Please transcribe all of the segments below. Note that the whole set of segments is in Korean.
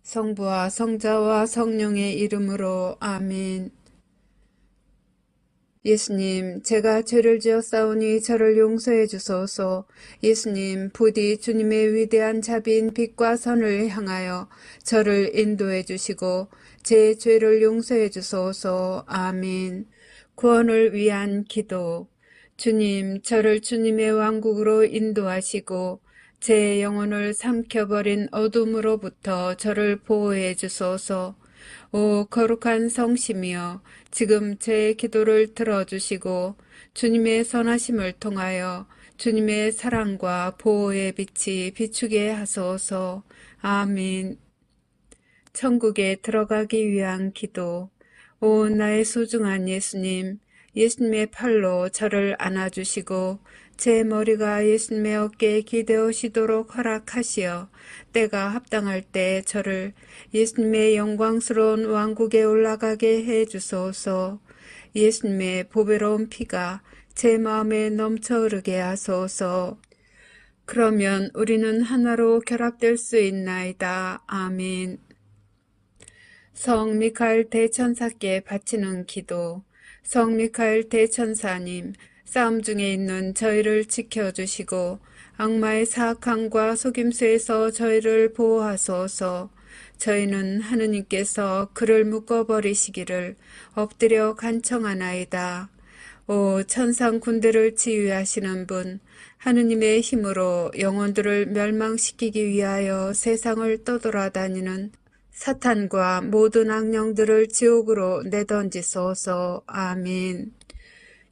성부와 성자와 성령의 이름으로 아멘. 예수님, 제가 죄를 지었사오니 저를 용서해 주소서. 예수님, 부디 주님의 위대한 자비인 빛과 선을 향하여 저를 인도해 주시고 제 죄를 용서해 주소서. 아멘. 구원을 위한 기도. 주님, 저를 주님의 왕국으로 인도하시고 제 영혼을 삼켜버린 어둠으로부터 저를 보호해 주소서. 오 거룩한 성심이여, 지금 제 기도를 들어주시고 주님의 선하심을 통하여 주님의 사랑과 보호의 빛이 비추게 하소서. 아멘. 천국에 들어가기 위한 기도. 오 나의 소중한 예수님, 예수님의 팔로 저를 안아주시고 제 머리가 예수님의 어깨에 기대어시도록 허락하시어 때가 합당할 때 저를 예수님의 영광스러운 왕국에 올라가게 해주소서. 예수님의 보배로운 피가 제 마음에 넘쳐 흐르게 하소서. 그러면 우리는 하나로 결합될 수 있나이다. 아멘. 성 미카엘 대천사께 바치는 기도. 성 미카엘 대천사님, 싸움 중에 있는 저희를 지켜주시고 악마의 사악함과 속임수에서 저희를 보호하소서. 저희는 하느님께서 그를 묶어버리시기를 엎드려 간청하나이다. 오 천상 군대를 지휘하시는 분, 하느님의 힘으로 영혼들을 멸망시키기 위하여 세상을 떠돌아다니는 사탄과 모든 악령들을 지옥으로 내던지소서. 아멘.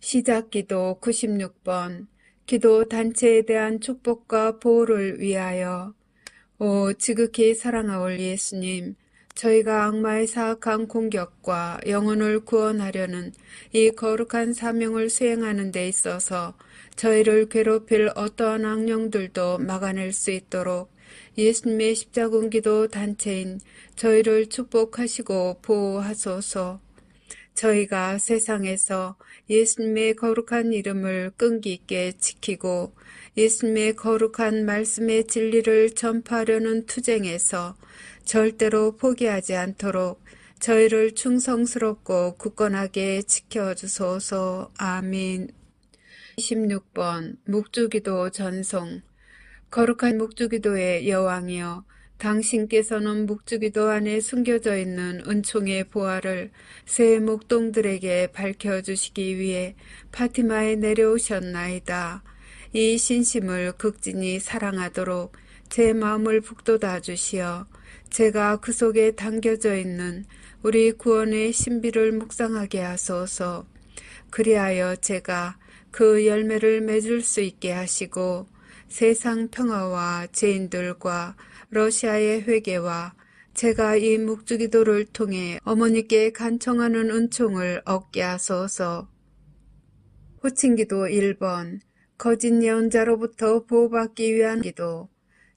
시작기도 96번. 기도 단체에 대한 축복과 보호를 위하여. 오 지극히 사랑하올 예수님, 저희가 악마의 사악한 공격과 영혼을 구원하려는 이 거룩한 사명을 수행하는 데 있어서 저희를 괴롭힐 어떠한 악령들도 막아낼 수 있도록 예수님의 십자군기도 단체인 저희를 축복하시고 보호하소서. 저희가 세상에서 예수님의 거룩한 이름을 끈기 있게 지키고 예수님의 거룩한 말씀의 진리를 전파하려는 투쟁에서 절대로 포기하지 않도록 저희를 충성스럽고 굳건하게 지켜주소서. 아멘. 26번 묵주기도 전송. 거룩한 묵주기도의 여왕이여, 당신께서는 묵주기도 안에 숨겨져 있는 은총의 보화를 새 목동들에게 밝혀주시기 위해 파티마에 내려오셨나이다. 이 신심을 극진히 사랑하도록 제 마음을 북돋아 주시어 제가 그 속에 담겨져 있는 우리 구원의 신비를 묵상하게 하소서. 그리하여 제가 그 열매를 맺을 수 있게 하시고 세상 평화와 죄인들과 러시아의 회개와 제가 이 묵주기도를 통해 어머니께 간청하는 은총을 얻게 하소서. 호칭기도 1번. 거짓 예언자로부터 보호받기 위한 기도.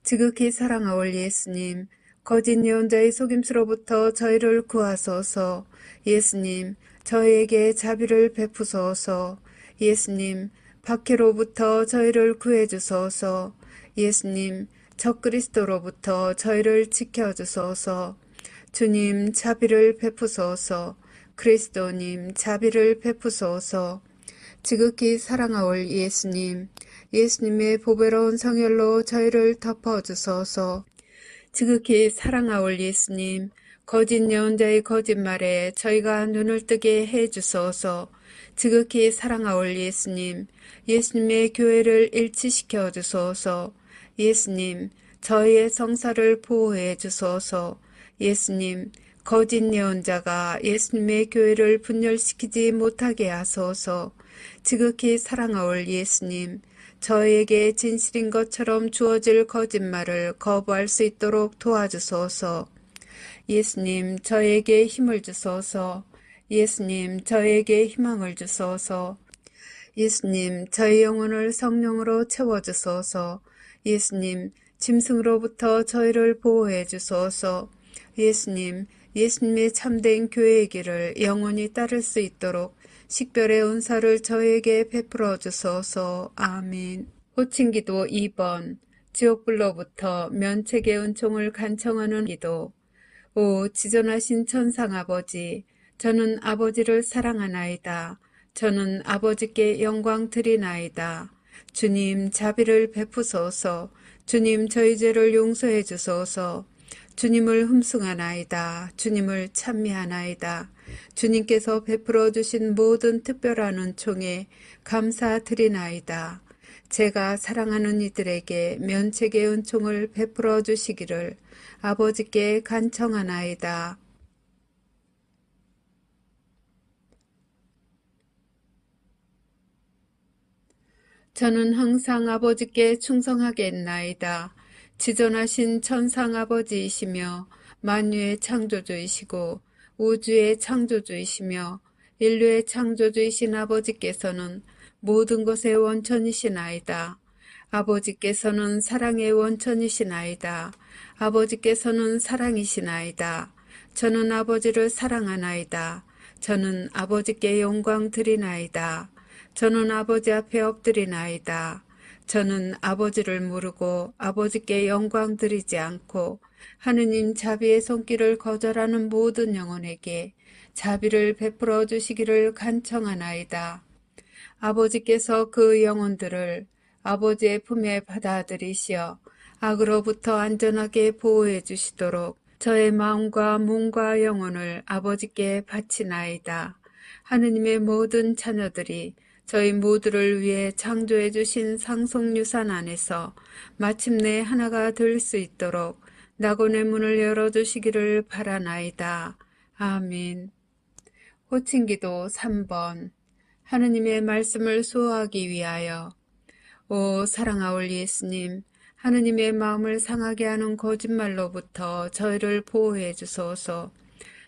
지극히 사랑하올 예수님, 거짓 예언자의 속임수로부터 저희를 구하소서. 예수님, 저희에게 자비를 베푸소서. 예수님, 박해로부터 저희를 구해주소서. 예수님, 적그리스도로부터 저희를 지켜주소서. 주님, 자비를 베푸소서. 그리스도님, 자비를 베푸소서. 지극히 사랑하올 예수님, 예수님의 보배로운 성혈로 저희를 덮어주소서. 지극히 사랑하올 예수님, 거짓 예언자의 거짓말에 저희가 눈을 뜨게 해주소서. 지극히 사랑하올 예수님, 예수님의 교회를 일치시켜 주소서. 예수님, 저희의 성사를 보호해 주소서. 예수님, 거짓 예언자가 예수님의 교회를 분열시키지 못하게 하소서. 지극히 사랑하올 예수님, 저희에게 진실인 것처럼 주어질 거짓말을 거부할 수 있도록 도와주소서. 예수님, 저에게 힘을 주소서. 예수님, 저에게 희망을 주소서. 예수님, 저희 영혼을 성령으로 채워주소서. 예수님, 짐승으로부터 저희를 보호해 주소서. 예수님, 예수님의 참된 교회의 길을 영원히 따를 수 있도록 식별의 은사를 저에게 베풀어 주소서. 아멘. 호칭기도 2번. 지옥불로부터 면책의 은총을 간청하는 기도. 오 지존하신 천상 아버지, 저는 아버지를 사랑하나이다. 저는 아버지께 영광 드리나이다. 주님 자비를 베푸소서. 주님 저희 죄를 용서해 주소서. 주님을 흠숭하나이다. 주님을 찬미하나이다. 주님께서 베풀어 주신 모든 특별한 은총에 감사드리나이다. 제가 사랑하는 이들에게 면책의 은총을 베풀어 주시기를 아버지께 간청하나이다. 저는 항상 아버지께 충성하겠나이다. 지존하신 천상 아버지이시며 만유의 창조주이시고 우주의 창조주이시며 인류의 창조주이신 아버지께서는 모든 것의 원천이시나이다. 아버지께서는 사랑의 원천이시나이다. 아버지께서는 사랑이시나이다. 저는 아버지를 사랑하나이다. 저는 아버지께 영광 드리나이다. 저는 아버지 앞에 엎드리나이다. 저는 아버지를 모르고 아버지께 영광 드리지 않고 하느님 자비의 손길을 거절하는 모든 영혼에게 자비를 베풀어 주시기를 간청하나이다. 아버지께서 그 영혼들을 아버지의 품에 받아들이시어 악으로부터 안전하게 보호해 주시도록 저의 마음과 몸과 영혼을 아버지께 바치나이다. 하느님의 모든 자녀들이 저희 모두를 위해 창조해 주신 상속유산 안에서 마침내 하나가 될 수 있도록 낙원의 문을 열어주시기를 바라나이다. 아멘. 호칭기도 3번. 하느님의 말씀을 수호하기 위하여. 오 사랑하올 예수님, 하느님의 마음을 상하게 하는 거짓말로부터 저희를 보호해 주소서.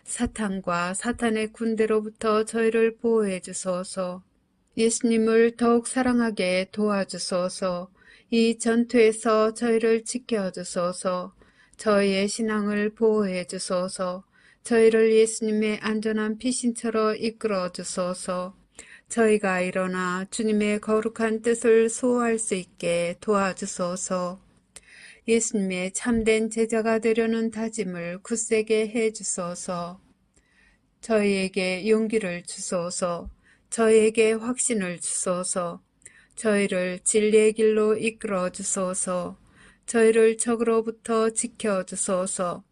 사탄과 사탄의 군대로부터 저희를 보호해 주소서. 예수님을 더욱 사랑하게 도와주소서. 이 전투에서 저희를 지켜주소서. 저희의 신앙을 보호해 주소서. 저희를 예수님의 안전한 피신처로 이끌어 주소서. 저희가 일어나 주님의 거룩한 뜻을 수호할 수 있게 도와주소서. 예수님의 참된 제자가 되려는 다짐을 굳세게 해 주소서. 저희에게 용기를 주소서. 저희에게 확신을 주소서. 저희를 진리의 길로 이끌어 주소서. 저희를 적으로부터 지켜 주소서.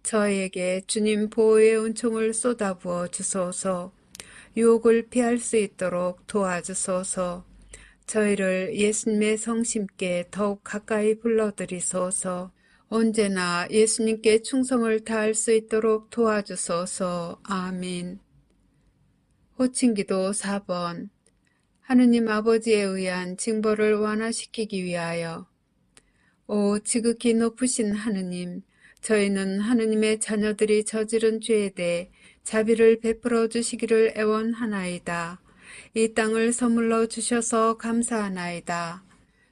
저희에게 주님 보호의 은총을 쏟아부어 주소서. 유혹을 피할 수 있도록 도와주소서. 저희를 예수님의 성심께 더욱 가까이 불러들이소서. 언제나 예수님께 충성을 다할 수 있도록 도와주소서. 아멘. 호칭기도 4번. 하느님 아버지에 의한 징벌을 완화시키기 위하여. 오 지극히 높으신 하느님, 저희는 하느님의 자녀들이 저지른 죄에 대해 자비를 베풀어 주시기를 애원하나이다. 이 땅을 선물로 주셔서 감사하나이다.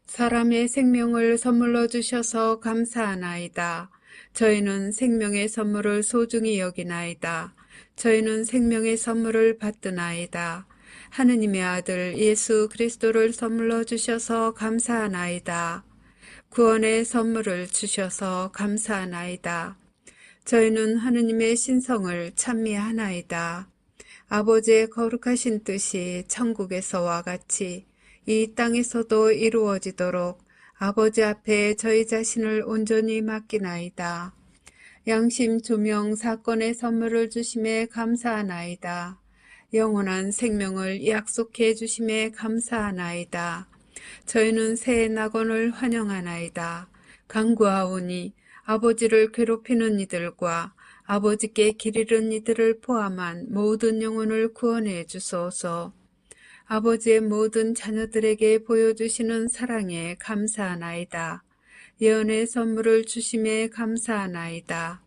사람의 생명을 선물로 주셔서 감사하나이다. 저희는 생명의 선물을 소중히 여기나이다. 저희는 생명의 선물을 받드나이다. 하느님의 아들 예수 그리스도를 선물로 주셔서 감사하나이다. 구원의 선물을 주셔서 감사하나이다. 저희는 하느님의 신성을 찬미하나이다. 아버지의 거룩하신 뜻이 천국에서와 같이 이 땅에서도 이루어지도록 아버지 앞에 저희 자신을 온전히 맡기나이다. 양심 조명 사건의 선물을 주심에 감사하나이다. 영원한 생명을 약속해 주심에 감사하나이다. 저희는 새 낙원을 환영하나이다. 간구하오니 아버지를 괴롭히는 이들과 아버지께 길 잃은 이들을 포함한 모든 영혼을 구원해 주소서. 아버지의 모든 자녀들에게 보여주시는 사랑에 감사하나이다. 예언의 선물을 주심에 감사하나이다.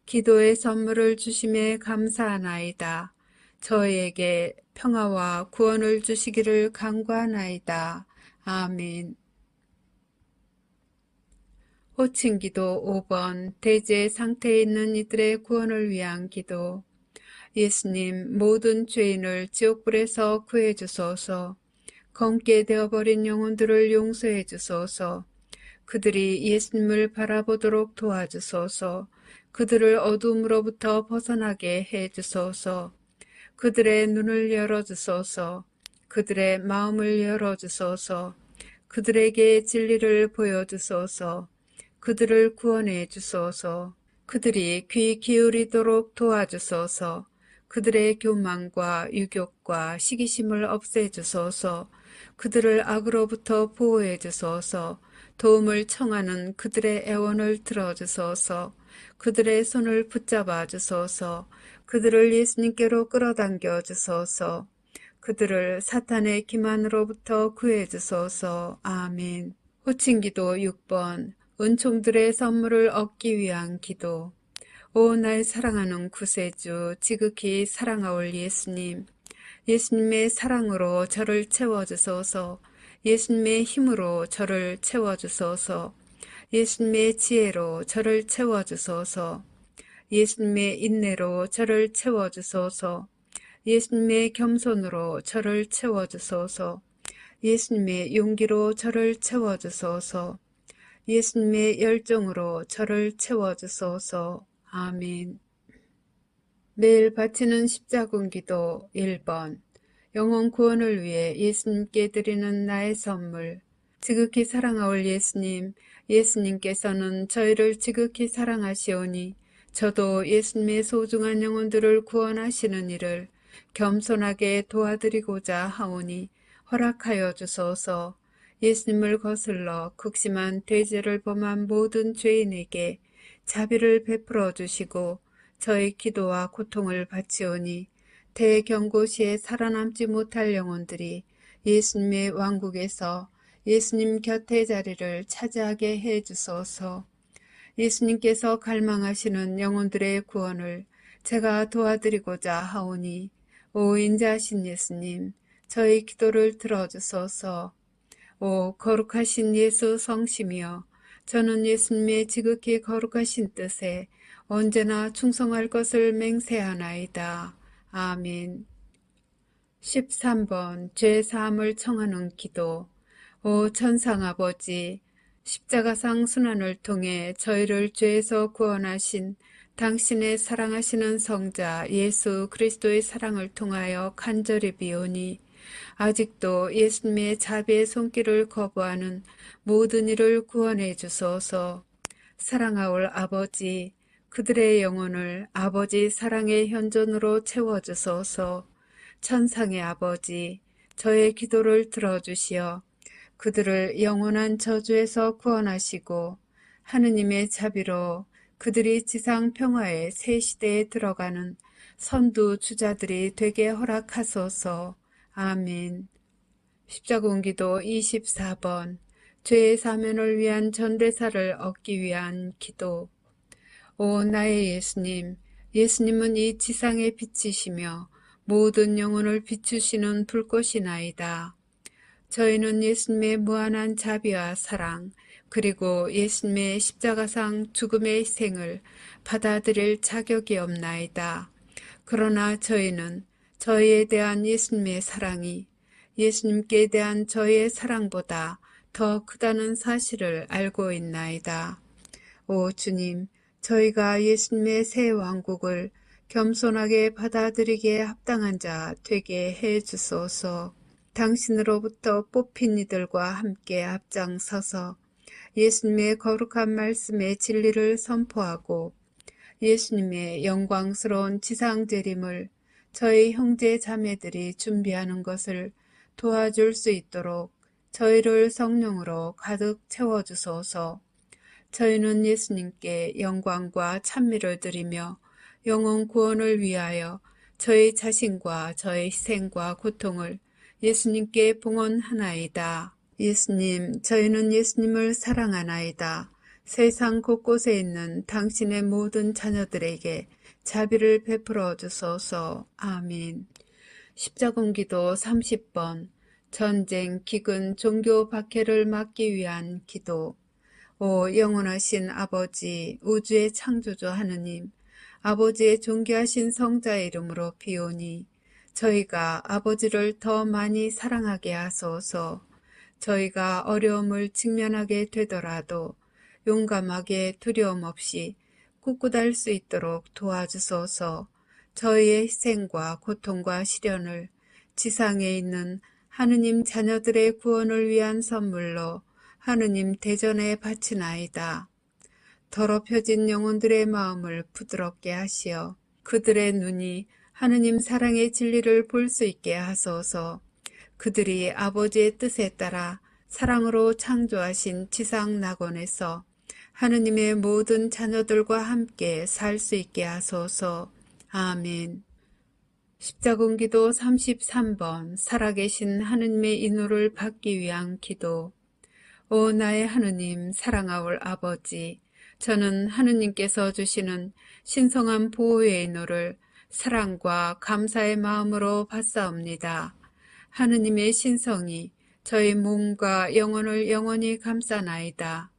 기도의 선물을 주심에 감사하나이다. 저희에게 평화와 구원을 주시기를 간구하나이다. 아멘. 호칭기도 5번. 대제 상태에 있는 이들의 구원을 위한 기도. 예수님, 모든 죄인을 지옥불에서 구해 주소서. 검게 되어버린 영혼들을 용서해 주소서. 그들이 예수님을 바라보도록 도와주소서. 그들을 어둠으로부터 벗어나게 해 주소서. 그들의 눈을 열어주소서. 그들의 마음을 열어주소서. 그들에게 진리를 보여주소서. 그들을 구원해 주소서. 그들이 귀 기울이도록 도와주소서. 그들의 교만과 유욕과 시기심을 없애주소서. 그들을 악으로부터 보호해 주소서. 도움을 청하는 그들의 애원을 들어주소서. 그들의 손을 붙잡아 주소서. 그들을 예수님께로 끌어당겨 주소서. 그들을 사탄의 기만으로부터 구해 주소서. 아멘. 호칭기도 6번. 은총들의 선물을 얻기 위한 기도. 오, 날 사랑하는 구세주, 지극히 사랑하올 예수님. 예수님의 사랑으로 저를 채워주소서. 예수님의 힘으로 저를 채워주소서. 예수님의 지혜로 저를 채워주소서. 예수님의 인내로 저를 채워주소서. 예수님의 겸손으로 저를 채워주소서. 예수님의 용기로 저를 채워주소서. 예수님의 열정으로 저를 채워주소서. 아멘. 매일 바치는 십자군 기도 1번. 영혼 구원을 위해 예수님께 드리는 나의 선물. 지극히 사랑하올 예수님, 예수님께서는 저희를 지극히 사랑하시오니 저도 예수님의 소중한 영혼들을 구원하시는 일을 겸손하게 도와드리고자 하오니 허락하여 주소서. 예수님을 거슬러 극심한 대죄를 범한 모든 죄인에게 자비를 베풀어 주시고 저의 기도와 고통을 바치오니 대경고시에 살아남지 못할 영혼들이 예수님의 왕국에서 예수님 곁의 자리를 차지하게 해 주소서. 예수님께서 갈망하시는 영혼들의 구원을 제가 도와드리고자 하오니 오 인자하신 예수님, 저의 기도를 들어주소서. 오 거룩하신 예수 성심이여, 저는 예수님의 지극히 거룩하신 뜻에 언제나 충성할 것을 맹세하나이다. 아멘. 13번 죄사함을 청하는 기도. 오 천상아버지, 십자가상 순환을 통해 저희를 죄에서 구원하신 당신의 사랑하시는 성자 예수 그리스도의 사랑을 통하여 간절히 비오니 아직도 예수님의 자비의 손길을 거부하는 모든 이를 구원해 주소서. 사랑하올 아버지, 그들의 영혼을 아버지 사랑의 현존으로 채워주소서. 천상의 아버지, 저의 기도를 들어주시어 그들을 영원한 저주에서 구원하시고 하느님의 자비로 그들이 지상 평화의 새 시대에 들어가는 선두 주자들이 되게 허락하소서. 아멘. 십자군기도 24번. 죄의 사면을 위한 전대사를 얻기 위한 기도. 오 나의 예수님, 예수님은 이 지상의 빛이시며 모든 영혼을 비추시는 불꽃이나이다. 저희는 예수님의 무한한 자비와 사랑, 그리고 예수님의 십자가상 죽음의 희생을 받아들일 자격이 없나이다. 그러나 저희는 저희에 대한 예수님의 사랑이 예수님께 대한 저희의 사랑보다 더 크다는 사실을 알고 있나이다. 오 주님, 저희가 예수님의 새 왕국을 겸손하게 받아들이기에 합당한 자 되게 해 주소서. 당신으로부터 뽑힌 이들과 함께 앞장서서 예수님의 거룩한 말씀의 진리를 선포하고 예수님의 영광스러운 지상재림을 저희 형제 자매들이 준비하는 것을 도와줄 수 있도록 저희를 성령으로 가득 채워주소서. 저희는 예수님께 영광과 찬미를 드리며 영혼 구원을 위하여 저희 자신과 저희 희생과 고통을 예수님께 봉헌하나이다. 예수님, 저희는 예수님을 사랑하나이다. 세상 곳곳에 있는 당신의 모든 자녀들에게 자비를 베풀어 주소서. 아멘. 십자군기도 30번. 전쟁, 기근, 종교 박해를 막기 위한 기도. 오 영원하신 아버지, 우주의 창조주 하느님, 아버지의 존귀하신 성자의 이름으로 비오니 저희가 아버지를 더 많이 사랑하게 하소서. 저희가 어려움을 직면하게 되더라도 용감하게 두려움 없이 굳굳할 수 있도록 도와주소서. 저희의 희생과 고통과 시련을 지상에 있는 하느님 자녀들의 구원을 위한 선물로 하느님 대전에 바치나이다. 더럽혀진 영혼들의 마음을 부드럽게 하시어 그들의 눈이 하느님 사랑의 진리를 볼 수 있게 하소서. 그들이 아버지의 뜻에 따라 사랑으로 창조하신 지상 낙원에서 하느님의 모든 자녀들과 함께 살 수 있게 하소서. 아멘. 십자군기도 33번 살아계신 하느님의 인호를 받기 위한 기도. 오 나의 하느님 사랑하올 아버지, 저는 하느님께서 주시는 신성한 보호의 인호를 사랑과 감사의 마음으로 받사옵니다. 하느님의 신성이 저희 몸과 영혼을 영원히 감싸나이다.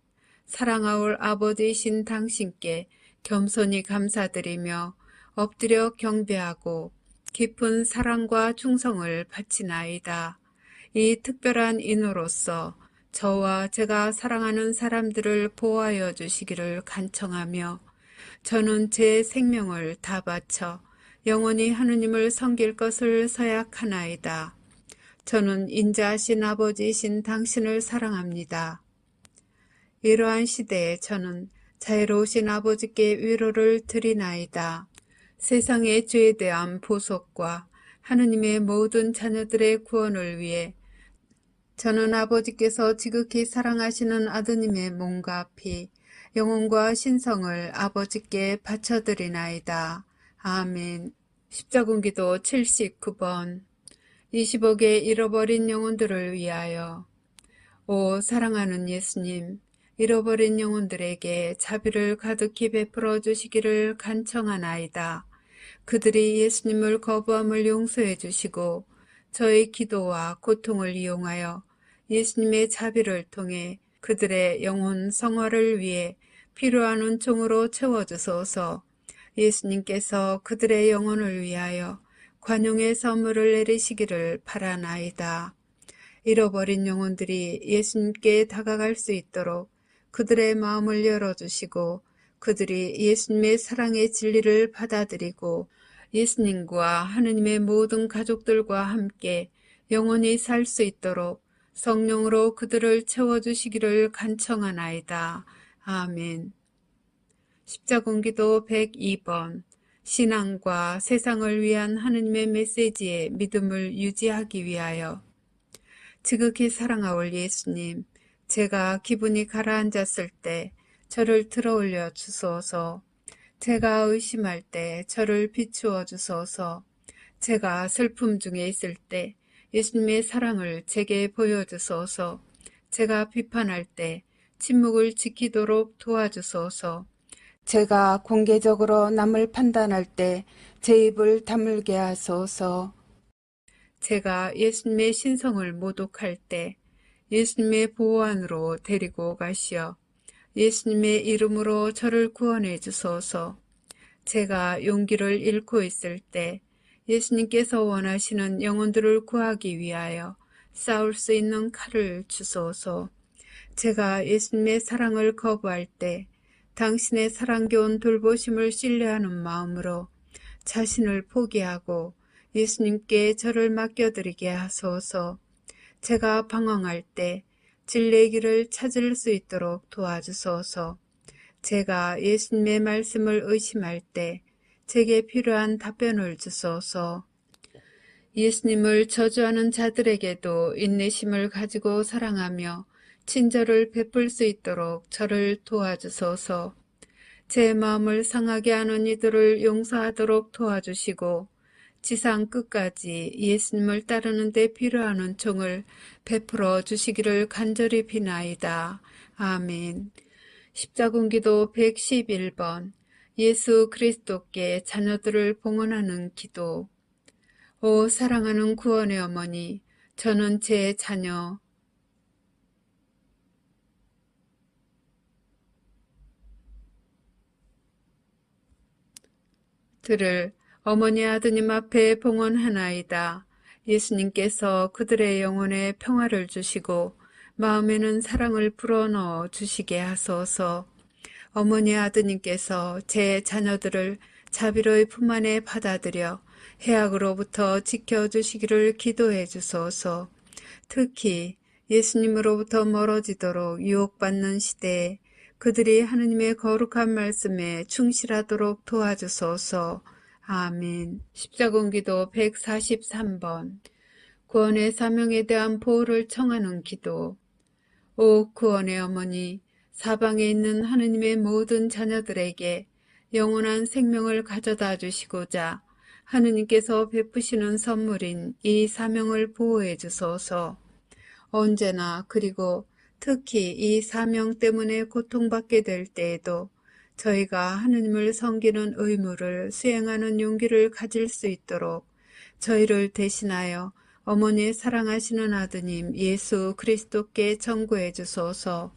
사랑하올 아버지이신 당신께 겸손히 감사드리며 엎드려 경배하고 깊은 사랑과 충성을 바치나이다. 이 특별한 인호로서 저와 제가 사랑하는 사람들을 보호하여 주시기를 간청하며 저는 제 생명을 다 바쳐 영원히 하느님을 섬길 것을 서약하나이다. 저는 인자하신 아버지이신 당신을 사랑합니다. 이러한 시대에 저는 자애로우신 아버지께 위로를 드리나이다. 세상의 죄에 대한 보속과 하느님의 모든 자녀들의 구원을 위해 저는 아버지께서 지극히 사랑하시는 아드님의 몸과 피, 영혼과 신성을 아버지께 바쳐드리나이다. 아멘. 십자군기도 79번 20억의 잃어버린 영혼들을 위하여. 오 사랑하는 예수님, 잃어버린 영혼들에게 자비를 가득히 베풀어 주시기를 간청하나이다. 그들이 예수님을 거부함을 용서해 주시고 저의 기도와 고통을 이용하여 예수님의 자비를 통해 그들의 영혼 성화를 위해 필요한 은총으로 채워주소서. 예수님께서 그들의 영혼을 위하여 관용의 선물을 내리시기를 바라나이다. 잃어버린 영혼들이 예수님께 다가갈 수 있도록 그들의 마음을 열어주시고 그들이 예수님의 사랑의 진리를 받아들이고 예수님과 하느님의 모든 가족들과 함께 영원히 살 수 있도록 성령으로 그들을 채워주시기를 간청하나이다. 아멘. 십자군기도 102번 신앙과 세상을 위한 하느님의 메시지에 믿음을 유지하기 위하여. 지극히 사랑하올 예수님, 제가 기분이 가라앉았을 때 저를 들어올려 주소서. 제가 의심할 때 저를 비추어 주소서. 제가 슬픔 중에 있을 때 예수님의 사랑을 제게 보여주소서. 제가 비판할 때 침묵을 지키도록 도와주소서. 제가 공개적으로 남을 판단할 때 제 입을 다물게 하소서. 제가 예수님의 신성을 모독할 때 예수님의 보호 안으로 데리고 가시어 예수님의 이름으로 저를 구원해 주소서. 제가 용기를 잃고 있을 때 예수님께서 원하시는 영혼들을 구하기 위하여 싸울 수 있는 칼을 주소서. 제가 예수님의 사랑을 거부할 때 당신의 사랑겨운 돌보심을 신뢰하는 마음으로 자신을 포기하고 예수님께 저를 맡겨드리게 하소서. 제가 방황할 때 진리의 길을 찾을 수 있도록 도와주소서. 제가 예수님의 말씀을 의심할 때 제게 필요한 답변을 주소서. 예수님을 저주하는 자들에게도 인내심을 가지고 사랑하며 친절을 베풀 수 있도록 저를 도와주소서. 제 마음을 상하게 하는 이들을 용서하도록 도와주시고 지상 끝까지 예수님을 따르는 데 필요한 은총을 베풀어 주시기를 간절히 비나이다. 아멘. 십자군기도 111번 예수 그리스도께 자녀들을 봉헌하는 기도. 오 사랑하는 구원의 어머니, 저는 제 자녀 들을 어머니 아드님 앞에 봉헌하나이다. 예수님께서 그들의 영혼에 평화를 주시고 마음에는 사랑을 불어넣어 주시게 하소서. 어머니 아드님께서 제 자녀들을 자비로이 품 안에 받아들여 해악으로부터 지켜주시기를 기도해 주소서. 특히 예수님으로부터 멀어지도록 유혹받는 시대에 그들이 하느님의 거룩한 말씀에 충실하도록 도와주소서. 아멘. 십자군기도 143번. 구원의 사명에 대한 보호를 청하는 기도. 오 구원의 어머니, 사방에 있는 하느님의 모든 자녀들에게 영원한 생명을 가져다 주시고자 하느님께서 베푸시는 선물인 이 사명을 보호해 주소서. 언제나 그리고 특히 이 사명 때문에 고통받게 될 때에도 저희가 하느님을 섬기는 의무를 수행하는 용기를 가질 수 있도록 저희를 대신하여 어머니의 사랑하시는 아드님 예수 그리스도께 전구해 주소서.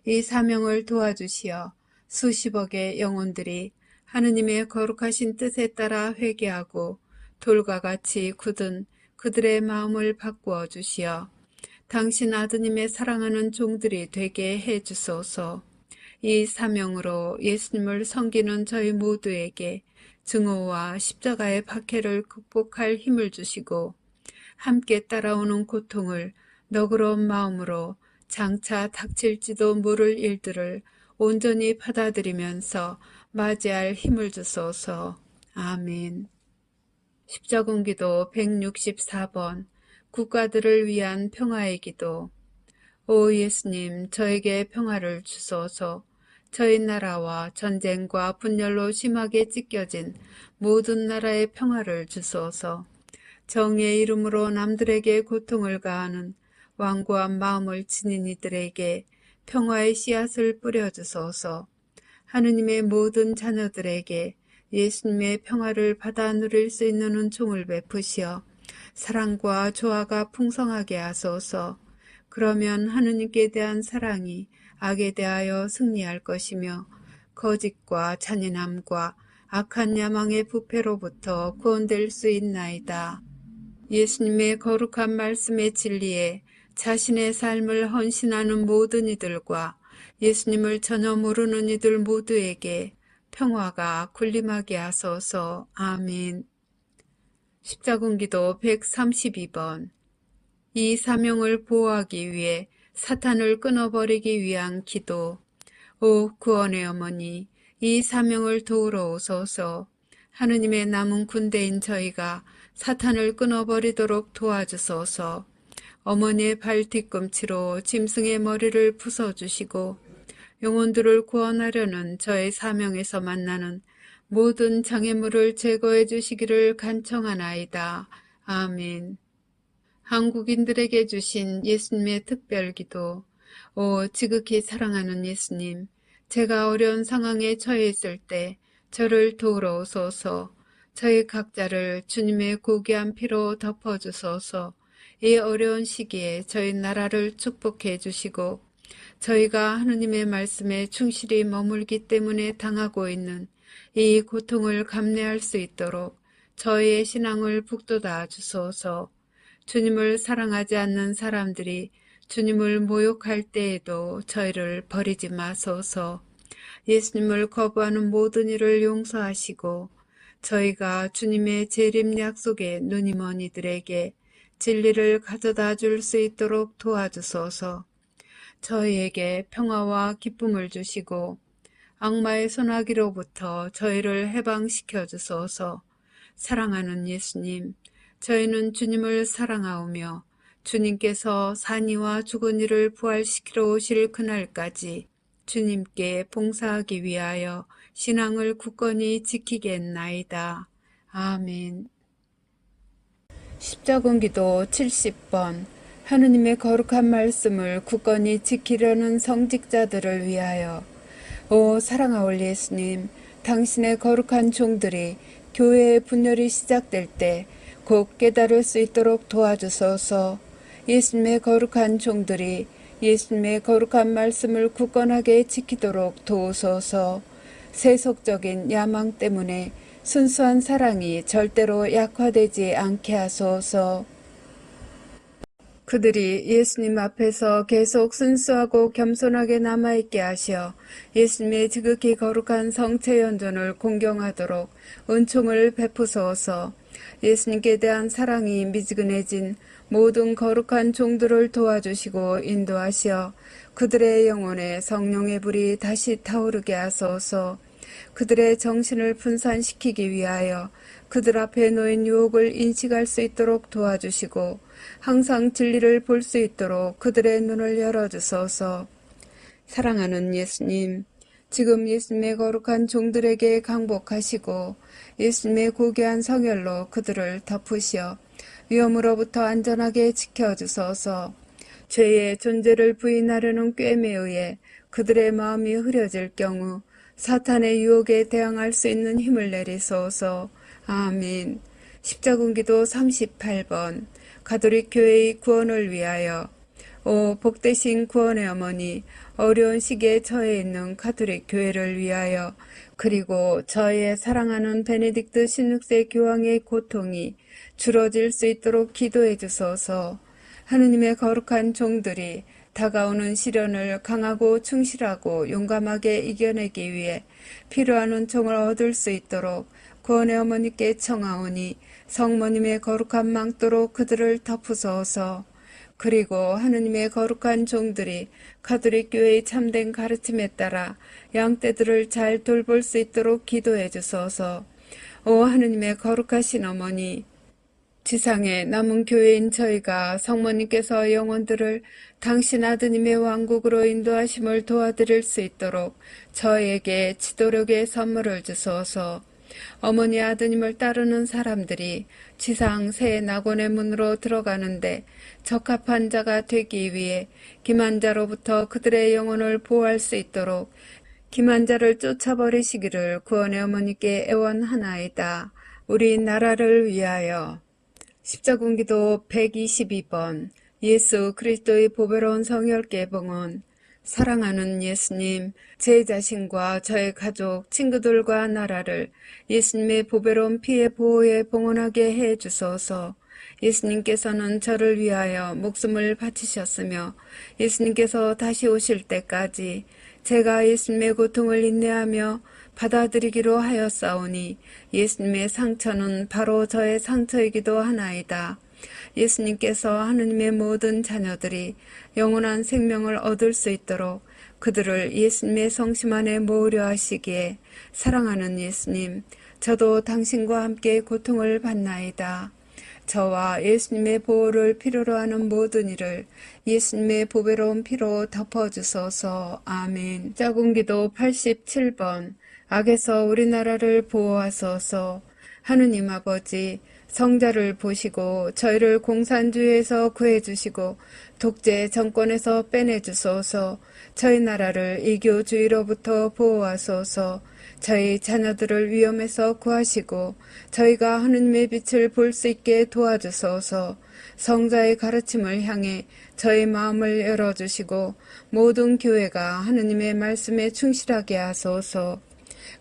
이 사명을 도와주시어 수십억의 영혼들이 하느님의 거룩하신 뜻에 따라 회개하고 돌과 같이 굳은 그들의 마음을 바꾸어 주시어 당신 아드님의 사랑하는 종들이 되게 해 주소서. 이 사명으로 예수님을 섬기는 저희 모두에게 증오와 십자가의 박해를 극복할 힘을 주시고 함께 따라오는 고통을 너그러운 마음으로 장차 닥칠지도 모를 일들을 온전히 받아들이면서 맞이할 힘을 주소서. 아멘. 십자군기도 164번. 국가들을 위한 평화의 기도. 오 예수님, 저에게 평화를 주소서. 저희 나라와 전쟁과 분열로 심하게 찢겨진 모든 나라의 평화를 주소서. 정의의 이름으로 남들에게 고통을 가하는 완고한 마음을 지닌 이들에게 평화의 씨앗을 뿌려주소서. 하느님의 모든 자녀들에게 예수님의 평화를 받아 누릴 수 있는 은총을 베푸시어 사랑과 조화가 풍성하게 하소서. 그러면 하느님께 대한 사랑이 악에 대하여 승리할 것이며 거짓과 잔인함과 악한 야망의 부패로부터 구원될 수 있나이다. 예수님의 거룩한 말씀의 진리에 자신의 삶을 헌신하는 모든 이들과 예수님을 전혀 모르는 이들 모두에게 평화가 군림하게 하소서. 아멘. 십자군기도 132번. 이 사명을 보호하기 위해 사탄을 끊어버리기 위한 기도. 오 구원의 어머니, 이 사명을 도우러 오소서. 하느님의 남은 군대인 저희가 사탄을 끊어버리도록 도와주소서. 어머니의 발 뒤꿈치로 짐승의 머리를 부숴주시고 영혼들을 구원하려는 저의 사명에서 만나는 모든 장애물을 제거해 주시기를 간청하나이다. 아멘. 한국인들에게 주신 예수님의 특별기도. 오 지극히 사랑하는 예수님, 제가 어려운 상황에 처해 있을 때 저를 도우러 오소서. 저희 각자를 주님의 고귀한 피로 덮어주소서. 이 어려운 시기에 저희 나라를 축복해 주시고 저희가 하느님의 말씀에 충실히 머물기 때문에 당하고 있는 이 고통을 감내할 수 있도록 저희의 신앙을 북돋아 주소서. 주님을 사랑하지 않는 사람들이 주님을 모욕할 때에도 저희를 버리지 마소서. 예수님을 거부하는 모든 일을 용서하시고 저희가 주님의 재림 약속에 눈이 먼 이들에게 진리를 가져다 줄 수 있도록 도와주소서. 저희에게 평화와 기쁨을 주시고 악마의 손아귀로부터 저희를 해방시켜 주소서. 사랑하는 예수님, 저희는 주님을 사랑하오며 주님께서 산이와 죽은 이를 부활시키러 오실 그날까지 주님께 봉사하기 위하여 신앙을 굳건히 지키겠나이다. 아멘. 십자군기도 70번. 하느님의 거룩한 말씀을 굳건히 지키려는 성직자들을 위하여. 오 사랑하올 예수님, 당신의 거룩한 종들이 교회의 분열이 시작될 때 곧 깨달을 수 있도록 도와주소서. 예수님의 거룩한 종들이 예수님의 거룩한 말씀을 굳건하게 지키도록 도우소서. 세속적인 야망 때문에 순수한 사랑이 절대로 약화되지 않게 하소서. 그들이 예수님 앞에서 계속 순수하고 겸손하게 남아있게 하시어 예수님의 지극히 거룩한 성체 연전을 공경하도록 은총을 베푸소서. 예수님께 대한 사랑이 미지근해진 모든 거룩한 종들을 도와주시고 인도하시어 그들의 영혼에 성령의 불이 다시 타오르게 하소서. 그들의 정신을 분산시키기 위하여 그들 앞에 놓인 유혹을 인식할 수 있도록 도와주시고 항상 진리를 볼 수 있도록 그들의 눈을 열어주소서. 사랑하는 예수님, 지금 예수님의 거룩한 종들에게 강복하시고 예수님의 고귀한 성혈로 그들을 덮으시어 위험으로부터 안전하게 지켜주소서. 죄의 존재를 부인하려는 꾀에 의해 그들의 마음이 흐려질 경우 사탄의 유혹에 대항할 수 있는 힘을 내리소서. 아멘. 십자군기도 38번 가톨릭 교회의 구원을 위하여. 오 복되신 구원의 어머니, 어려운 시기에 처해 있는 가톨릭 교회를 위하여, 그리고 저의 사랑하는 베네딕트 16세 교황의 고통이 줄어들 수 있도록 기도해 주소서. 하느님의 거룩한 종들이 다가오는 시련을 강하고 충실하고 용감하게 이겨내기 위해 필요한 은총을 얻을 수 있도록 구원의 어머니께 청하오니 성모님의 거룩한 망토로 그들을 덮으소서. 그리고 하느님의 거룩한 종들이 가톨릭 교회의 참된 가르침에 따라 양떼들을 잘 돌볼 수 있도록 기도해 주소서. 오 하느님의 거룩하신 어머니, 지상의 남은 교회인 저희가 성모님께서 영혼들을 당신 아드님의 왕국으로 인도하심을 도와드릴 수 있도록 저에게 지도력의 선물을 주소서. 어머니 아드님을 따르는 사람들이 지상 새 낙원의 문으로 들어가는데 적합한 자가 되기 위해 기만자로부터 그들의 영혼을 보호할 수 있도록 기만자를 쫓아버리시기를 구원의 어머니께 애원하나이다. 우리 나라를 위하여. 십자군기도 122번 예수 그리스도의 보배로운 성혈계 봉헌. 사랑하는 예수님, 제 자신과 저의 가족, 친구들과 나라를 예수님의 보배로운 피의 보호에 봉헌하게 해 주소서. 예수님께서는 저를 위하여 목숨을 바치셨으며 예수님께서 다시 오실 때까지 제가 예수님의 고통을 인내하며 받아들이기로 하였사오니 예수님의 상처는 바로 저의 상처이기도 하나이다. 예수님께서 하느님의 모든 자녀들이 영원한 생명을 얻을 수 있도록 그들을 예수님의 성심 안에 모으려 하시기에 사랑하는 예수님, 저도 당신과 함께 고통을 받나이다. 저와 예수님의 보호를 필요로 하는 모든 일을 예수님의 보배로운 피로 덮어주소서. 아멘. 십자군기도 87번 악에서 우리나라를 보호하소서. 하느님 아버지, 성자를 보시고 저희를 공산주의에서 구해주시고 독재 정권에서 빼내주소서. 저희 나라를 이교주의로부터 보호하소서. 저희 자녀들을 위험에서 구하시고 저희가 하느님의 빛을 볼 수 있게 도와주소서. 성자의 가르침을 향해 저희 마음을 열어주시고 모든 교회가 하느님의 말씀에 충실하게 하소서.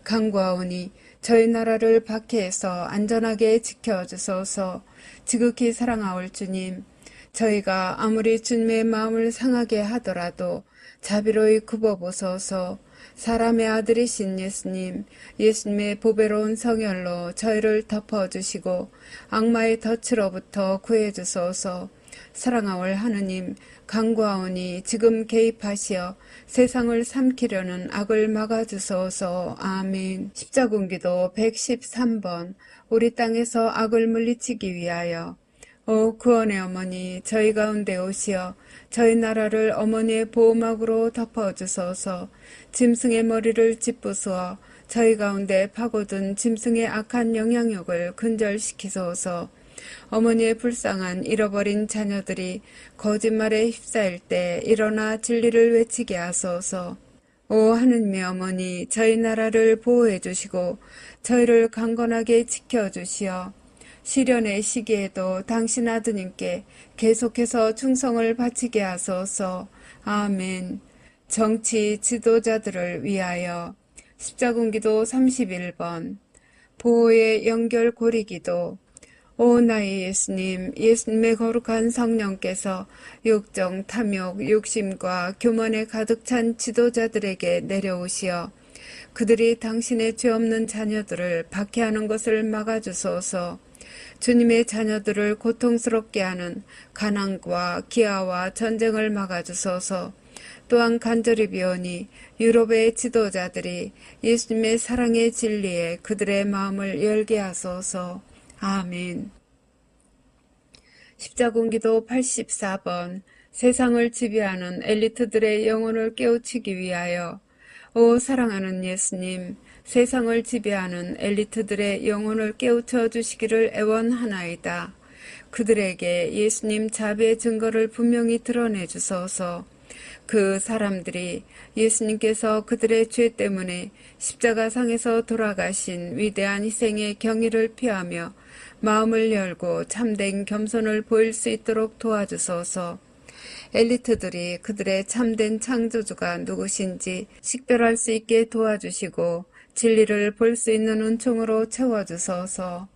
간구하오니 저희 나라를 박해에서 안전하게 지켜주소서. 지극히 사랑하올 주님, 저희가 아무리 주님의 마음을 상하게 하더라도 자비로이 굽어보소서. 사람의 아들이신 예수님, 예수님의 보배로운 성혈로 저희를 덮어주시고 악마의 덫으로부터 구해주소서. 사랑하올 하느님, 간구하오니 지금 개입하시어 세상을 삼키려는 악을 막아주소서. 아멘. 십자군기도 113번 우리 땅에서 악을 물리치기 위하여. 오 구원의 어머니, 저희 가운데 오시어 저희 나라를 어머니의 보호막으로 덮어주소서. 짐승의 머리를 짚부수어 저희 가운데 파고든 짐승의 악한 영향력을 근절시키소서. 어머니의 불쌍한 잃어버린 자녀들이 거짓말에 휩싸일 때 일어나 진리를 외치게 하소서. 오 하느님의 어머니, 저희 나라를 보호해 주시고 저희를 강건하게 지켜주시어 시련의 시기에도 당신 아드님께 계속해서 충성을 바치게 하소서. 아멘. 정치 지도자들을 위하여. 십자군기도 31번 보호의 연결고리기도. 오 나의 예수님, 예수님의 거룩한 성령께서 욕정, 탐욕, 욕심과 교만에 가득 찬 지도자들에게 내려오시어 그들이 당신의 죄 없는 자녀들을 박해하는 것을 막아주소서. 주님의 자녀들을 고통스럽게 하는 가난과 기아와 전쟁을 막아주소서. 또한 간절히 비오니 유럽의 지도자들이 예수님의 사랑의 진리에 그들의 마음을 열게 하소서. 아멘. 십자군기도 84번. 세상을 지배하는 엘리트들의 영혼을 깨우치기 위하여. 오 사랑하는 예수님, 세상을 지배하는 엘리트들의 영혼을 깨우쳐 주시기를 애원하나이다. 그들에게 예수님 자비의 증거를 분명히 드러내 주소서. 그 사람들이 예수님께서 그들의 죄 때문에 십자가상에서 돌아가신 위대한 희생의 경의를 표하며 마음을 열고 참된 겸손을 보일 수 있도록 도와주소서. 엘리트들이 그들의 참된 창조주가 누구신지 식별할 수 있게 도와주시고 진리를 볼 수 있는 은총으로 채워주소서.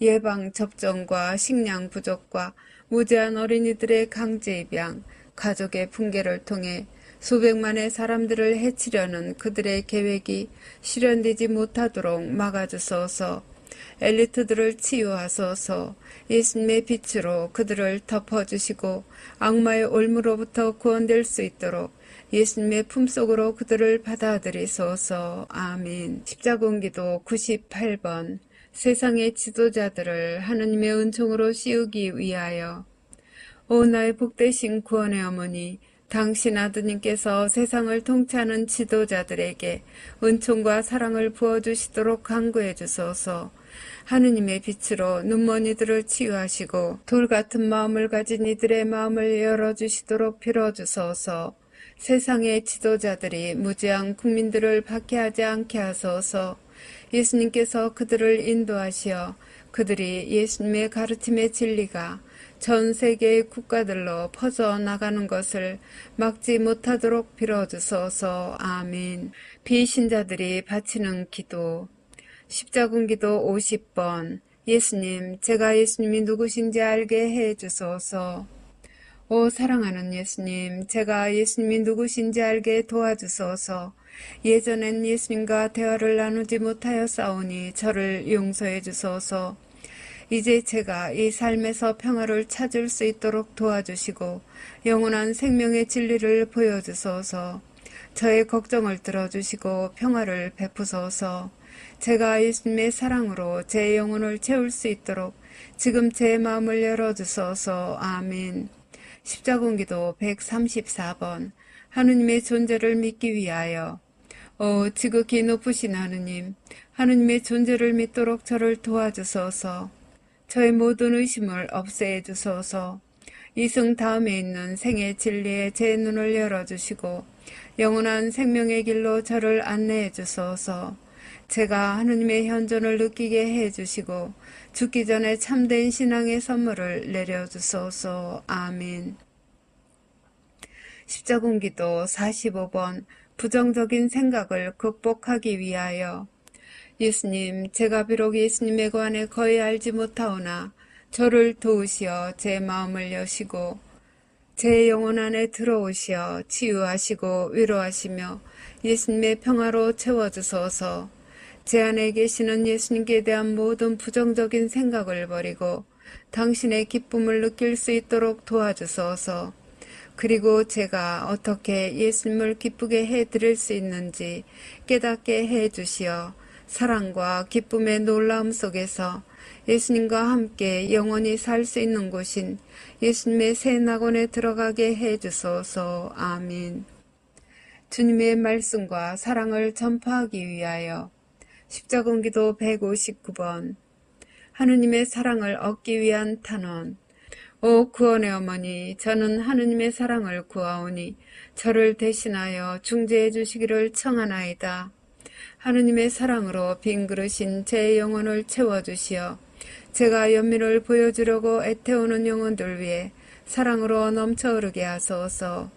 예방 접종과 식량 부족과 무제한 어린이들의 강제 입양, 가족의 붕괴를 통해 수백만의 사람들을 해치려는 그들의 계획이 실현되지 못하도록 막아주소서. 엘리트들을 치유하소서. 예수님의 빛으로 그들을 덮어주시고 악마의 올무로부터 구원될 수 있도록 예수님의 품속으로 그들을 받아들이소서. 아멘. 십자군기도 98번. 세상의 지도자들을 하느님의 은총으로 씌우기 위하여. 오 나의 복되신 구원의 어머니, 당신 아드님께서 세상을 통치하는 지도자들에게 은총과 사랑을 부어주시도록 간구해 주소서. 하느님의 빛으로 눈먼 이들을 치유하시고 돌같은 마음을 가진 이들의 마음을 열어주시도록 빌어주소서. 세상의 지도자들이 무지한 국민들을 박해하지 않게 하소서. 예수님께서 그들을 인도하시어 그들이 예수님의 가르침의 진리가 전 세계의 국가들로 퍼져나가는 것을 막지 못하도록 빌어주소서. 아멘. 비신자들이 바치는 기도. 십자군기도 50번. 예수님, 제가 예수님이 누구신지 알게 해주소서. 오 사랑하는 예수님, 제가 예수님이 누구신지 알게 도와주소서. 예전엔 예수님과 대화를 나누지 못하여 싸우니 저를 용서해 주소서. 이제 제가 이 삶에서 평화를 찾을 수 있도록 도와주시고 영원한 생명의 진리를 보여주소서. 저의 걱정을 들어주시고 평화를 베푸소서. 제가 예수님의 사랑으로 제 영혼을 채울 수 있도록 지금 제 마음을 열어주소서. 아멘. 십자군기도 134번. 하느님의 존재를 믿기 위하여. 오 지극히 높으신 하느님, 하느님의 존재를 믿도록 저를 도와주소서. 저의 모든 의심을 없애 주소서. 이승 다음에 있는 생의 진리에 제 눈을 열어주시고 영원한 생명의 길로 저를 안내해 주소서. 제가 하느님의 현존을 느끼게 해주시고 죽기 전에 참된 신앙의 선물을 내려주소서. 아멘. 십자군기도 45번. 부정적인 생각을 극복하기 위하여. 예수님, 제가 비록 예수님에 관해 거의 알지 못하오나 저를 도우시어 제 마음을 여시고 제 영혼 안에 들어오시어 치유하시고 위로하시며 예수님의 평화로 채워주소서. 제 안에 계시는 예수님께 대한 모든 부정적인 생각을 버리고 당신의 기쁨을 느낄 수 있도록 도와주소서. 그리고 제가 어떻게 예수님을 기쁘게 해드릴 수 있는지 깨닫게 해주시어 사랑과 기쁨의 놀라움 속에서 예수님과 함께 영원히 살 수 있는 곳인 예수님의 새 낙원에 들어가게 해주소서. 아멘. 주님의 말씀과 사랑을 전파하기 위하여. 십자군기도 159번. 하느님의 사랑을 얻기 위한 탄원. 오 구원의 어머니, 저는 하느님의 사랑을 구하오니 저를 대신하여 중재해 주시기를 청하나이다. 하느님의 사랑으로 빈 그릇인 제 영혼을 채워주시어 제가 연민을 보여주려고 애태우는 영혼들 위해 사랑으로 넘쳐 흐르게 하소서.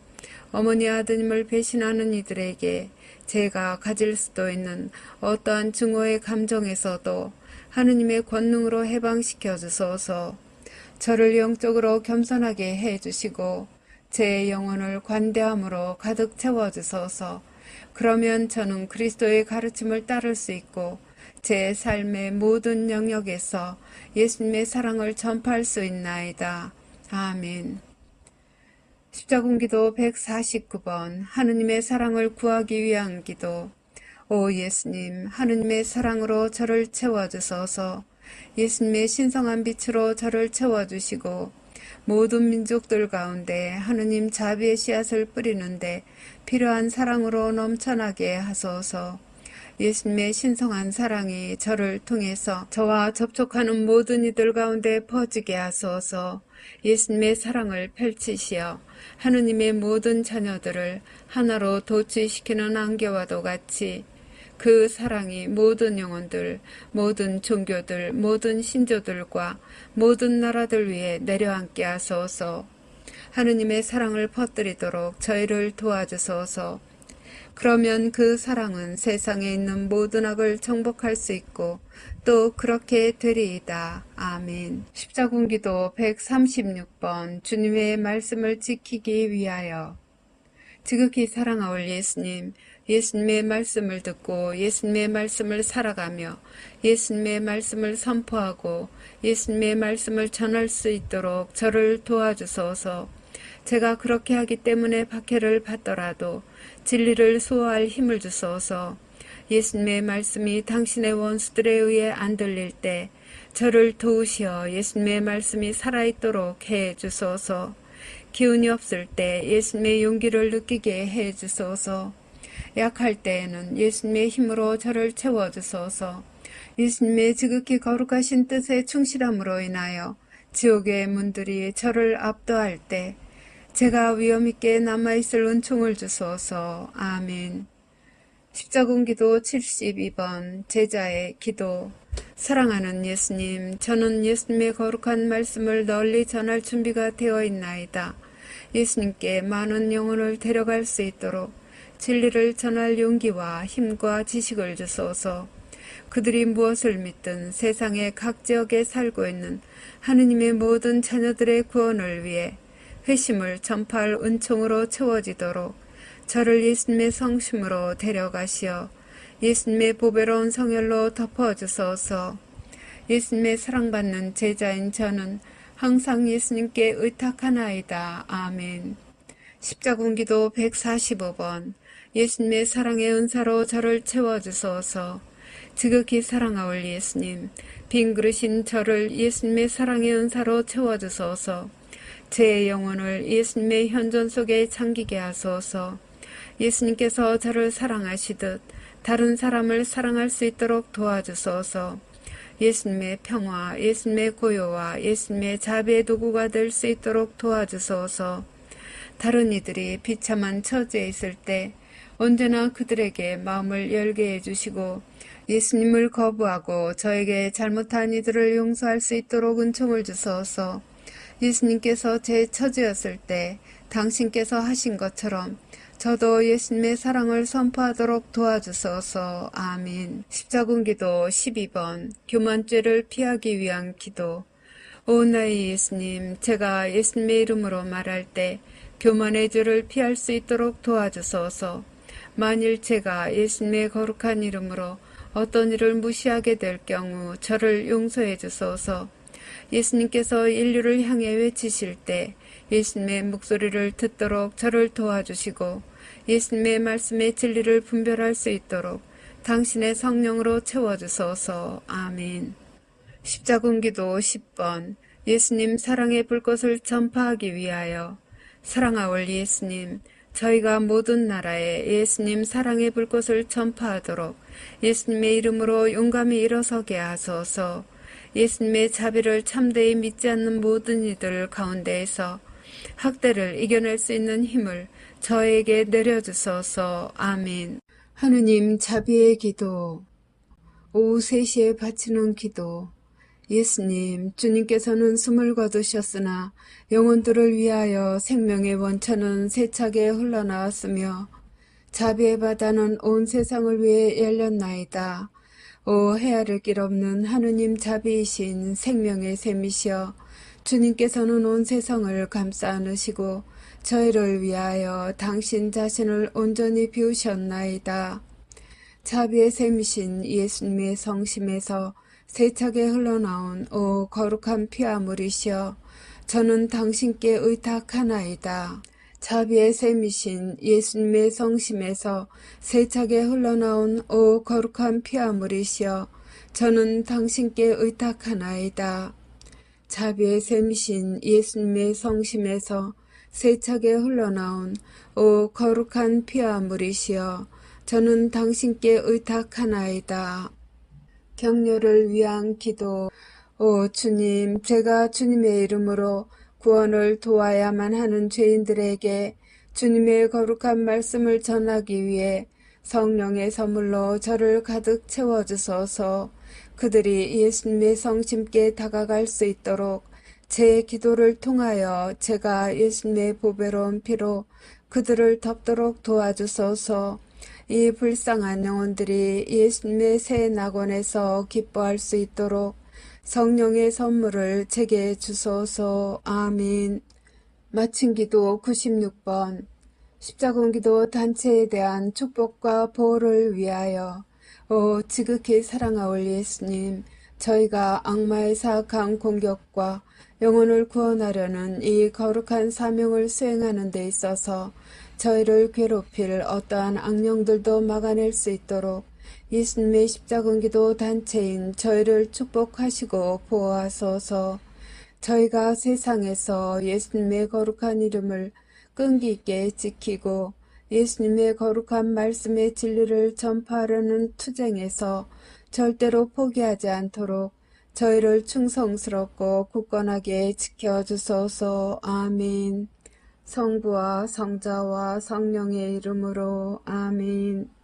어머니 아드님을 배신하는 이들에게 제가 가질 수도 있는 어떠한 증오의 감정에서도 하느님의 권능으로 해방시켜 주소서. 저를 영적으로 겸손하게 해주시고 제 영혼을 관대함으로 가득 채워주소서. 그러면 저는 그리스도의 가르침을 따를 수 있고 제 삶의 모든 영역에서 예수님의 사랑을 전파할 수 있나이다. 아멘. 십자군기도 149번 하느님의 사랑을 구하기 위한 기도. 오 예수님, 하느님의 사랑으로 저를 채워주소서. 예수님의 신성한 빛으로 저를 채워주시고 모든 민족들 가운데 하느님 자비의 씨앗을 뿌리는데 필요한 사랑으로 넘쳐나게 하소서. 예수님의 신성한 사랑이 저를 통해서 저와 접촉하는 모든 이들 가운데 퍼지게 하소서. 예수님의 사랑을 펼치시어 하느님의 모든 자녀들을 하나로 도취시키는 안개와도 같이 그 사랑이 모든 영혼들, 모든 종교들, 모든 신조들과 모든 나라들 위에 내려앉게 하소서. 하느님의 사랑을 퍼뜨리도록 저희를 도와주소서. 그러면 그 사랑은 세상에 있는 모든 악을 정복할 수 있고 또 그렇게 되리이다. 아멘. 십자군기도 136번 주님의 말씀을 지키기 위하여. 지극히 사랑하올 예수님, 예수님의 말씀을 듣고 예수님의 말씀을 살아가며 예수님의 말씀을 선포하고 예수님의 말씀을 전할 수 있도록 저를 도와주소서. 제가 그렇게 하기 때문에 박해를 받더라도 진리를 수호할 힘을 주소서. 예수님의 말씀이 당신의 원수들에 의해 안 들릴 때 저를 도우시어 예수님의 말씀이 살아있도록 해 주소서. 기운이 없을 때 예수님의 용기를 느끼게 해 주소서. 약할 때에는 예수님의 힘으로 저를 채워주소서. 예수님의 지극히 거룩하신 뜻에 충실함으로 인하여 지옥의 문들이 저를 압도할 때 제가 위엄있게 남아있을 은총을 주소서. 아멘. 십자군기도 72번 제자의 기도. 사랑하는 예수님, 저는 예수님의 거룩한 말씀을 널리 전할 준비가 되어 있나이다. 예수님께 많은 영혼을 데려갈 수 있도록 진리를 전할 용기와 힘과 지식을 주소서. 그들이 무엇을 믿든 세상의 각 지역에 살고 있는 하느님의 모든 자녀들의 구원을 위해 회심을 전파할 은총으로 채워지도록 저를 예수님의 성심으로 데려가시어 예수님의 보배로운 성혈로 덮어주소서. 예수님의 사랑받는 제자인 저는 항상 예수님께 의탁하나이다. 아멘. 십자군기도 145번 예수님의 사랑의 은사로 저를 채워주소서. 지극히 사랑하올 예수님, 빈 그릇인 저를 예수님의 사랑의 은사로 채워주소서. 제 영혼을 예수님의 현존 속에 잠기게 하소서. 예수님께서 저를 사랑하시듯 다른 사람을 사랑할 수 있도록 도와주소서. 예수님의 평화, 예수님의 고요와 예수님의 자비의 도구가 될 수 있도록 도와주소서. 다른 이들이 비참한 처지에 있을 때 언제나 그들에게 마음을 열게 해주시고 예수님을 거부하고 저에게 잘못한 이들을 용서할 수 있도록 은총을 주소서. 예수님께서 제 처지였을 때 당신께서 하신 것처럼 저도 예수님의 사랑을 선포하도록 도와주소서. 아멘. 십자군기도 12번 교만죄를 피하기 위한 기도. 오 나의 예수님, 제가 예수님의 이름으로 말할 때 교만의 죄를 피할 수 있도록 도와주소서. 만일 제가 예수님의 거룩한 이름으로 어떤 일을 무시하게 될 경우 저를 용서해 주소서. 예수님께서 인류를 향해 외치실 때 예수님의 목소리를 듣도록 저를 도와주시고 예수님의 말씀의 진리를 분별할 수 있도록 당신의 성령으로 채워주소서. 아멘. 십자군기도 10번 예수님 사랑의 불꽃을 전파하기 위하여. 사랑하올 예수님, 저희가 모든 나라에 예수님 사랑의 불꽃을 전파하도록 예수님의 이름으로 용감히 일어서게 하소서. 예수님의 자비를 참되이 믿지 않는 모든 이들 가운데에서 학대를 이겨낼 수 있는 힘을 저에게 내려주소서. 아멘. 하느님 자비의 기도. 오후 3시에 바치는 기도. 예수님, 주님께서는 숨을 거두셨으나 영혼들을 위하여 생명의 원천은 세차게 흘러나왔으며 자비의 바다는 온 세상을 위해 열렸나이다. 오 헤아릴 길 없는 하느님 자비이신 생명의 샘이시여 주님께서는 온 세상을 감싸 안으시고 저희를 위하여 당신 자신을 온전히 비우셨나이다. 자비의 샘이신 예수님의 성심에서 세차게 흘러나온 오 거룩한 피아물이시여 저는 당신께 의탁하나이다. 자비의 샘이신 예수님의 성심에서 세차게 흘러나온 오 거룩한 피아물이시여 저는 당신께 의탁하나이다. 자비의 샘이신 예수님의 성심에서 세차게 흘러나온 오 거룩한 피아물이시여 저는 당신께 의탁하나이다. 격려를 위한 기도. 오 주님, 제가 주님의 이름으로 구원을 도와야만 하는 죄인들에게 주님의 거룩한 말씀을 전하기 위해 성령의 선물로 저를 가득 채워주소서. 그들이 예수님의 성심께 다가갈 수 있도록 제 기도를 통하여 제가 예수님의 보배로운 피로 그들을 덮도록 도와주소서. 이 불쌍한 영혼들이 예수님의 새 낙원에서 기뻐할 수 있도록 성령의 선물을 제게 주소서. 아멘. 마친 기도 96번. 십자군기도 단체에 대한 축복과 보호를 위하여. 오 지극히 사랑하올 예수님, 저희가 악마의 사악한 공격과 영혼을 구원하려는 이 거룩한 사명을 수행하는 데 있어서 저희를 괴롭힐 어떠한 악령들도 막아낼 수 있도록 예수님의 십자군기도 단체인 저희를 축복하시고 보호하소서. 저희가 세상에서 예수님의 거룩한 이름을 끈기 있게 지키고 예수님의 거룩한 말씀의 진리를 전파하려는 투쟁에서 절대로 포기하지 않도록 저희를 충성스럽고 굳건하게 지켜주소서. 아멘. 성부와 성자와 성령의 이름으로 아멘.